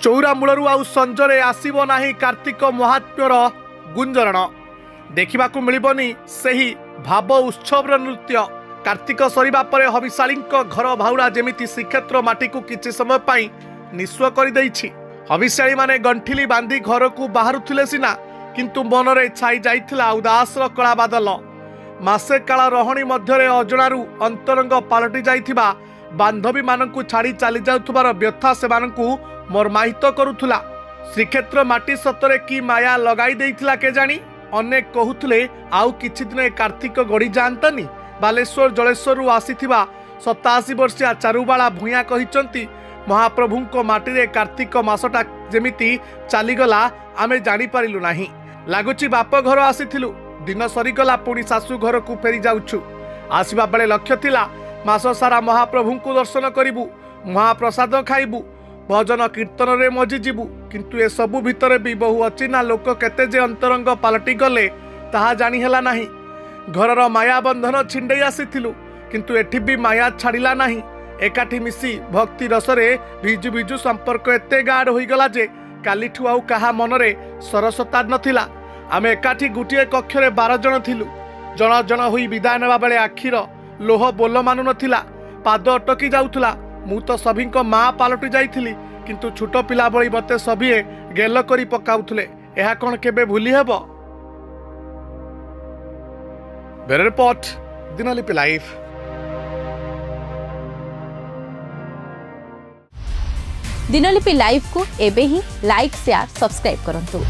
चौरा मूलरू आउ संजरे आसीबो नाही कार्तिक महात्म्यर गुंजरण देखा मिलबनी सही भाव उत्सव नृत्य। कार्तिक सरिबा परे हविशाली घर भाउड़ा जेमिति श्रीक्षेत्र माटी को किछि समय पाई निस्व कर देइछि। हविशाली माने गंठिली बांधी घर को बाहरुथिले सिना किंतु मनरे छाई जाइथिला उदासर कला बादल। मासे काल रहणी मध्यरे अजणारू अंतरंग पालटि जाइथिबा बांधवी मानकु छाड़ी चली जाउथबार व्यथा सेमानकु मर्माहित करुथुला। श्रीक्षेत्र माटी सतरे की माया लगाई देइथिला के जानी। अनेक कहूथले आउ किछि दिन कार्तिक गड़ी जांतनी। बालेश्वर जलेश्वर आसीथिबा 87 वर्षिया चारुबाला भूया कहिचंती महाप्रभुंको माटीरे कार्तिक मासटा जेमिति चलीगला आमे जानी पारिलु नाही। लागुची बाप घर आसीथिलु दिन सरीगला पुणी शाशु घर को फेरी जाउछु। आसीबा बेले लक्ष्य थिला मास सारा महाप्रभुंको दर्शन करिबु, महाप्रसाद खाइबु, भजन कीर्तन रे मजी जीवु। किंतु ए सबु भितरे भी बहु अचिना लोक केते जे अंतरंग पालटि गले ताहा जानी हेला नाही। घरर माया बंधन छिंडई आसीथिलु किंतु एठी भी माया छाड़िला नाही। एकाठी मिसी भक्ति रसरे भिजु भिजु संपर्क एते गाढ़ होई गला जे कालीठु आउ कहा मनरे सरसता नथिला। आमे एकाठी गुटिए कक्षरे 12 जन थिलु। जन जन होई विदाय नेबा बेले आखिर लोह बोल मानु नथिला, पाद अटकी जाउथुला। मु तो सभीको माँ पालटि जाइथिली किंतु छोट पिला बळी मते सभीए गेल करी पकाउथुले। एहा कोन केबे भूली हेबो। बेरे report Dinalipi live. Dinalipi live को एबे ही लाइक शेयर सब्सक्राइब करंतु।